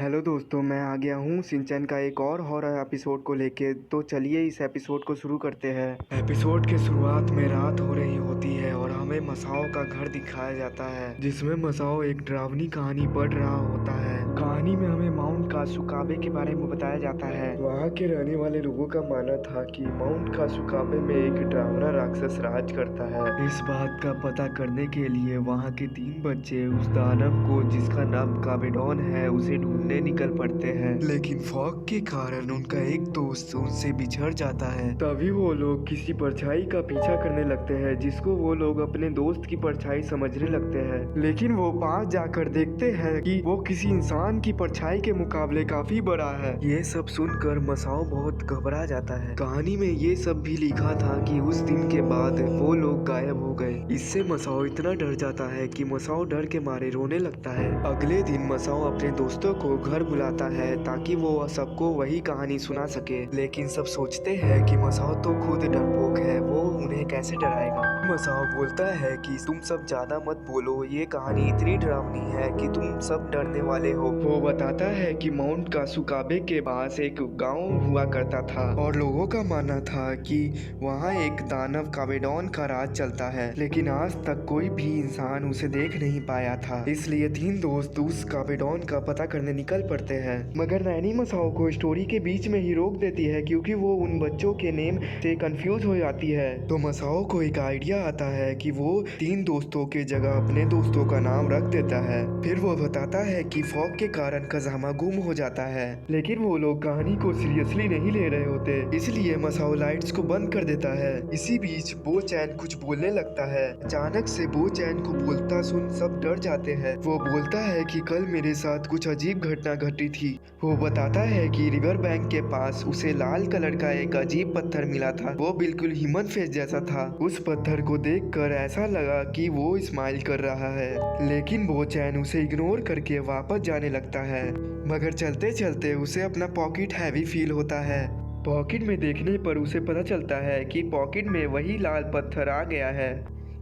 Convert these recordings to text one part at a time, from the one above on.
Hello दोस्तों, मैं आ गया हूँ सिंचन का एक और हॉरर एपिसोड को लेके। तो चलिए इस एपिसोड को शुरू करते हैं। एपिसोड के शुरुआत में रात हो रही होती है और हमें मसाओ का घर दिखाया जाता है, जिसमें मसाओ एक डरावनी कहानी पढ़ रहा होता है। कहानी में हमें माउंट कासुकाबे के बारे में बताया जाता है। वहाँ के रहने वाले लोगों का मानना था कि माउंट कासुकाबे में एक डरावना राक्षस राज करता है। इस बात का पता करने के लिए वहाँ के 3 बच्चे उस दानव को, जिसका नाम काबेडॉन है, उसे ढूंढने निकल पड़ते हैं। लेकिन फॉग के कारण उनका एक दोस्त उनसे बिछड़ जाता है। तभी वो लोग किसी परछाई का पीछा करने लगते हैं, जिसको वो लोग अपने दोस्त की परछाई समझने लगते हैं। लेकिन वो पास जाकर देखते हैं कि वो किसी इंसान की परछाई के मुकाबले काफी बड़ा है। ये सब सुनकर मसाओ बहुत घबरा जाता है। कहानी में ये सब भी लिखा था कि उस दिन के बाद वो लोग गायब हो गए। इससे मसाओ इतना डर जाता है कि मसाओ डर के मारे रोने लगता है। अगले दिन मसाओ अपने दोस्तों को घर बुलाता है ताकि वो सबको वही कहानी सुना सके। लेकिन सब सोचते हैं कि मसाओ तो खुद डरपोक है, वो उन्हें कैसे डराएगा। मसाओ बोलता है कि तुम सब ज्यादा मत बोलो, ये कहानी इतनी डरावनी है कि तुम सब डरने वाले हो। वो बताता है कि माउंट कासुकाबे के पास एक गांव हुआ करता था और लोगों का मानना था कि वहाँ एक दानव काबेडॉन का राज चलता है, लेकिन आज तक कोई भी इंसान उसे देख नहीं पाया था। इसलिए 3 दोस्त उस काबेडॉन का पता करने निकल पड़ते हैं। मगर नैनी मसाओ को स्टोरी के बीच में ही रोक देती है, क्योंकि वो उन बच्चों के नेम से कंफ्यूज हो जाती है। तो मसाओ को एक आइडिया आता है कि वो 3 दोस्तों के जगह अपने दोस्तों का नाम रख देता है। फिर वो बताता है कि फॉग के कारण खजामा गुम हो जाता है, लेकिन वो लोग कहानी को सीरियसली नहीं ले रहे होते, इसलिए मसाओ लाइट्स को बंद कर देता है। इसी बीच बो चैन कुछ बोलने लगता है। अचानक से बो चैन को बोलता सुन सब डर जाते हैं। वो बोलता है कि कल मेरे साथ कुछ अजीब घटना घटी थी। वो बताता है कि रिवर बैंक के पास उसे लाल कलर का एक अजीब पत्थर मिला था। वो बिल्कुल ह्यूमन फेस जैसा था। उस पत्थर को देखकर ऐसा लगा कि वो स्माइल कर रहा है, लेकिन बो चैन उसे इग्नोर करके वापस जाने लगता है। मगर चलते चलते उसे अपना पॉकेट हैवी फील होता है। पॉकेट में देखने पर उसे पता चलता है कि पॉकेट में वही लाल पत्थर आ गया है।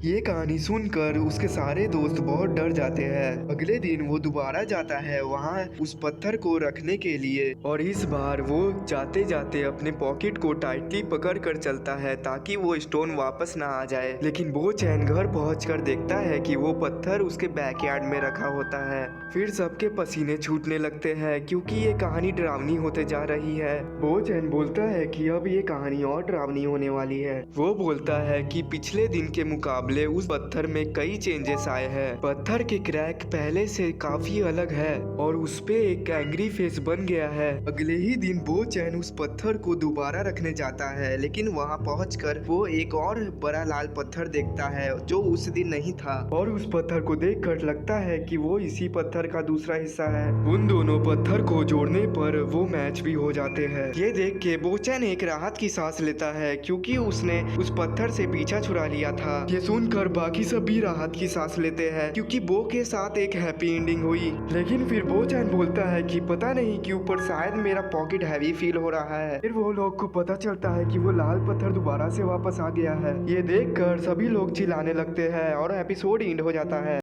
ये कहानी सुनकर उसके सारे दोस्त बहुत डर जाते हैं। अगले दिन वो दोबारा जाता है वहाँ उस पत्थर को रखने के लिए, और इस बार वो जाते जाते अपने पॉकेट को टाइटली पकड़ कर चलता है ताकि वो स्टोन वापस ना आ जाए। लेकिन बो चैन घर पहुंचकर देखता है कि वो पत्थर उसके बैकयार्ड में रखा होता है। फिर सबके पसीने छूटने लगते हैं, क्योंकि ये कहानी डरावनी होते जा रही है। बो चैन बोलता है कि अब ये कहानी और डरावनी होने वाली है। वो बोलता है कि पिछले दिन के मुकाबले उस पत्थर में कई चेंजेस आए हैं। पत्थर के क्रैक पहले से काफी अलग है और उस पे एक एंग्री फेस बन गया है। अगले ही दिन बो चैन उस पत्थर को दोबारा रखने जाता है, लेकिन वहाँ पहुंचकर वो एक और बड़ा लाल पत्थर देखता है जो उस दिन नहीं था, और उस पत्थर को देखकर लगता है कि वो इसी पत्थर का दूसरा हिस्सा है। उन दोनों पत्थर को जोड़ने पर वो मैच भी हो जाते हैं। ये देख के बो चैन एक राहत की सांस लेता है, क्योंकि उसने उस पत्थर से पीछा छुड़ा लिया था। ये सुनकर बाकी सब भी राहत की सांस लेते हैं, क्योंकि बो के साथ एक हैप्पी एंडिंग हुई। लेकिन फिर बो चैन बोलता है कि पता नहीं क्यों पर शायद मेरा पॉकेट हैवी फील हो रहा है। फिर वो लोग को पता चलता है कि वो लाल पत्थर दोबारा से वापस आ गया है। ये देखकर सभी लोग चिल्लाने लगते हैं और एपिसोड एंड हो जाता है।